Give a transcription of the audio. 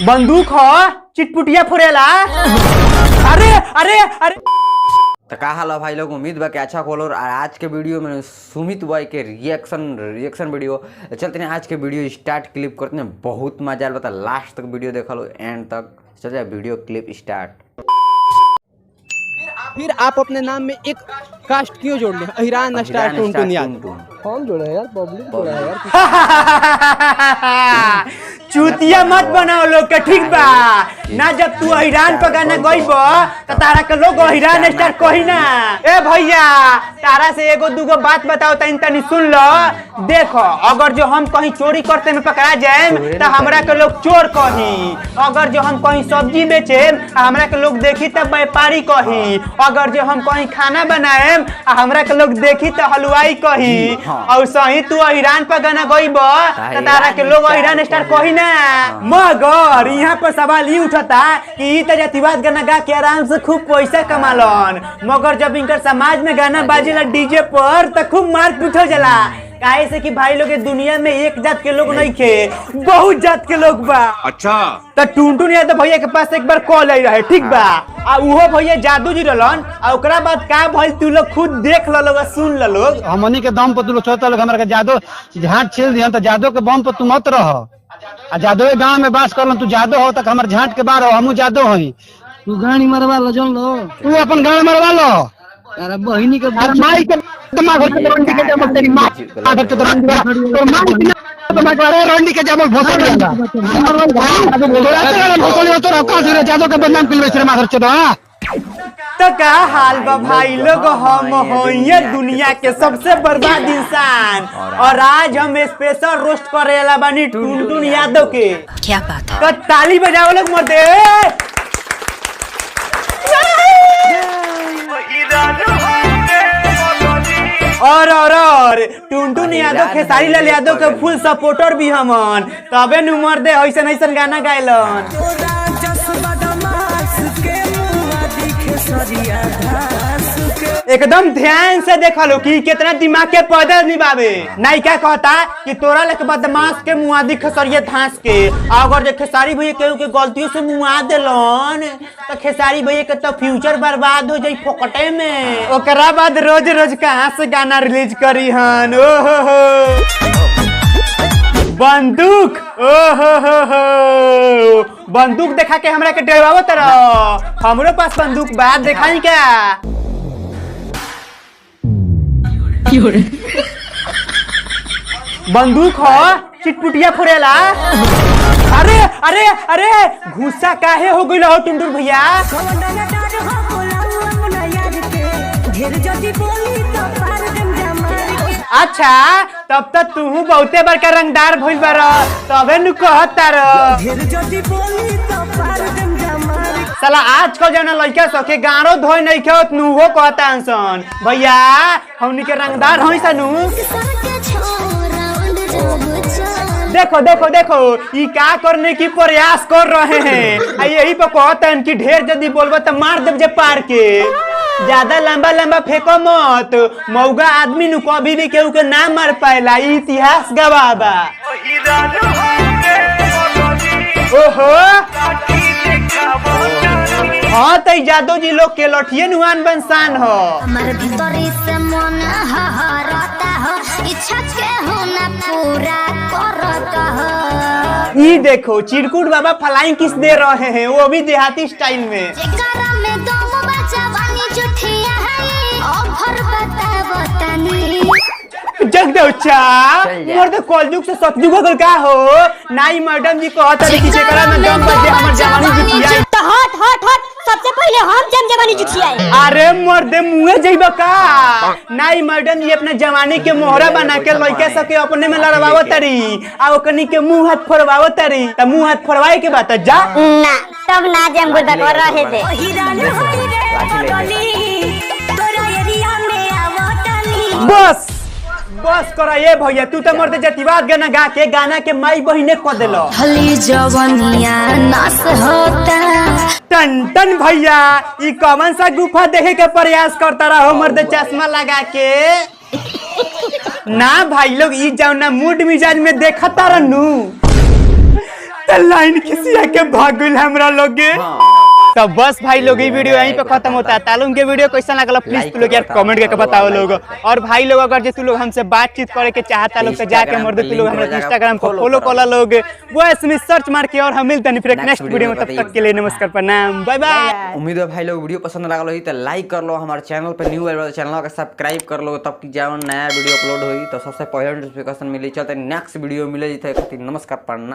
बंदूक हो चिटपुटिया फोड़ेला। अरे अरे अरे तो का हाल है भाई लोग, उम्मीद बा कि अच्छा खोलो। और आज के वीडियो में सुमित बॉय के रिएक्शन वीडियो चलते हैं। आज के वीडियो स्टार्ट क्लिप करते हैं, बहुत मजा आ बता। लास्ट तक वीडियो देखा लो, एंड तक। चलिए वीडियो क्लिप स्टार्ट। फिर आप अपने नाम में एक कास्ट क्यों जोड़ ले? अहिरान स्टार टुनटुन याद कौन जोड़े यार? पब्लिक जोड़ा है यार। चूतिया मत बनाओ लोग के, ठीक बा ना। जब तू अहिरान पर गाना गईब तो तारा के लोग अहिरान स्टार कही ना। ए भैया तारा से एगो दूगो बात बताओ तनी सुन लो। देखो अगर जो हम कहीं चोरी करते में पकड़ा जाए तो हमरा के लोग चोर कही। अगर जो हम कहीं सब्जी बेचे हमरा के लोग देखी तब व्यापारी कही। अगर जो हम कहीं खाना बनाए हमरा के लोग देखी तो हलवाई कही। और सही तू अहिरान पर गाना गईब तो तारा के लोग अहिरान स्टार कही ना। मगर यहाँ पर सवाल ये उठता कि जातिवाद गाना गा के आराम से खूब पैसा कमालन, मगर जब इनकर समाज में गाना बाजेला डीजे पर तो खूब मार पीट हो जाला। काहे से कि भाई लोग दुनिया में एक जात के लोग नहीं खे, बहुत जात के लोग बा। अच्छा तो टुनटुन यादव भैया के पास एक बार कॉल आई रहे, ठीक बा। आ उहो भैया जादू जी रहलन। आ ओकरा बाद का भइल तू लोग खुद देख ल लोग, सुन ल लोग। हमनी के दम पर तू लोग चलता लोग, हमरा के जादू झाट छील दिहन तो जादू के बम पर तू मत रह। आ जादू गांव में बास करलन, तू जादू हो तक हमर झाट के बार हो, हमू जादू हई। तू गाड़ी मरवा लो जन लो, तू अपन गांव मरवा लो। अरे बहिनी के माई के दिमाग होते रंडी के जमल तेरी मां आदर के रंडी तो माई के दिमाग वाले रंडी के जमल भोसड़ जाता। भोसड़ी तो रखा से जादू के बदनाम किलवे से माधर चलो। तो का हाल बा भाई लोग, हम होइए दुनिया के सबसे बर्बाद इंसान। और आज हम स्पेशल रोस्ट करेला बानी टुनटुन यादव के। क्या बात है? तो ताली बजाओ लोग मर्दे। और टुनटुन यादव खेसारी लाल यादव के फुल सपोर्टर भी हमन, तबे नु मर्दे ऐसन ऐसन गाना गायलन। एकदम ध्यान से देखा लो कि कितना दिमाग के पैदल निभावे। नहीं क्या कहता कि तोरा लेके बदमाश के मुआदी खेसरिया धांस के। अगर जो खेसारी भैया केहू के गलतियों से मुआ देलन तो खेसारी भैया के तो फ्यूचर बर्बाद हो जाई फोकटे में। ओकरा बाद रोज रोज कहाँ से गाना रिलीज करी हन। बंदूक बंदूक देखा के हमरा के डरावो तरह। हमरो पास बंदूक बात दिखाई क्या? बंदूक हो चिटपुटिया फोड़ेला। अरे अरे अरे गुस्सा काहे हो गइल हो टुनटुन भैया? अच्छा तब तक तू बहुते बड़का रंगदार भइल बार, तबे नु कहता र। साला आज को जाना लइका सके गाड़ो धोई नहीं खेत नु हो कहता अंसन भैया हमनी के रंगदार हई सनु। देखो देखो देखो ये क्या करने की प्रयास कर रहे हैं। यही पे कहते हैं कि ढेर यदि बोलबो तो मार देब जे पार के। ज्यादा लंबा लंबा फेंको मत, मौगा आदमी नु कभी भी केहू के ना मार पाएला, इतिहास गवाह बा। ओहो हाँ तो जादू जी लोग के लठिए नुआन बनसान हो। हमारे भीतरी से मन हहरता हो, इच्छा के होना पूरा करता हो। ये देखो चिरकुट बाबा फ्लाइंग किस दे रहे हैं, वो भी देहाती स्टाइल में। जगदौचा मोर तो कलयुग से सतयुग हो गल का हो। नाई मैडम जी कहता है कि जेकरा में दम बजे हमर जवानी जुटियाई। तो हट हट हट, सबसे पहले हम जवानी जुटियाई। अरे मर्दे मुंहे जइबा का? नाई मैडम जी अपना जवानी के मोहरा बना के लइका सके अपने में लड़वावो तरी आ ओकनी के मुंह हाथ फोड़वावो तरी। त मुंह हाथ फोड़वाए के बात जा ना, तब ना जम गुदा कर रहे दे। बस बस करा ये भैया, तू तो मर्दे जातिवाद गाना गा के गाना के माई बहिने क देलो। हली जवानिया नास होता। टन टन भैया ई कौन सा गुफा देखे के प्रयास करता रहो मर्दे चश्मा लगा के? ना भाई लोग ई जाओ ना मूड मिजाज में देखता रहनू तो लाइन खिसिया के भाग गइल हमरा लोगे। तो बस भाई लोग ये वीडियो यहीं पे खत्म होता है। तालुम के वीडियो कैसा लगला प्लीज तू लोग यार कमेंट करके बताओ लोग। और भाई लोग अगर जे तू लोग हमसे बातचीत करे के चाहता लोग तो जाके मर्द तू लोग हमारे इंस्टाग्राम पर फॉलो कर लोग, वो इसमें सर्च मार के और हम मिलते हैं फिर नेक्स्ट वीडियो में। तब तक के लिए नमस्कार प्रणाम बाय बाय। उम्मीद है भाई लोग वीडियो पसंद लागल होई तो लाइक कर लो, हमारे चैनल पे न्यू आइल चैनल का सब्सक्राइब कर लो, तब की जब नया वीडियो अपलोड हुई तो सबसे पहले नोटिफिकेशन मिली। चलते नेक्स्ट वीडियो मिले जी। नमस्कार प्रणाम।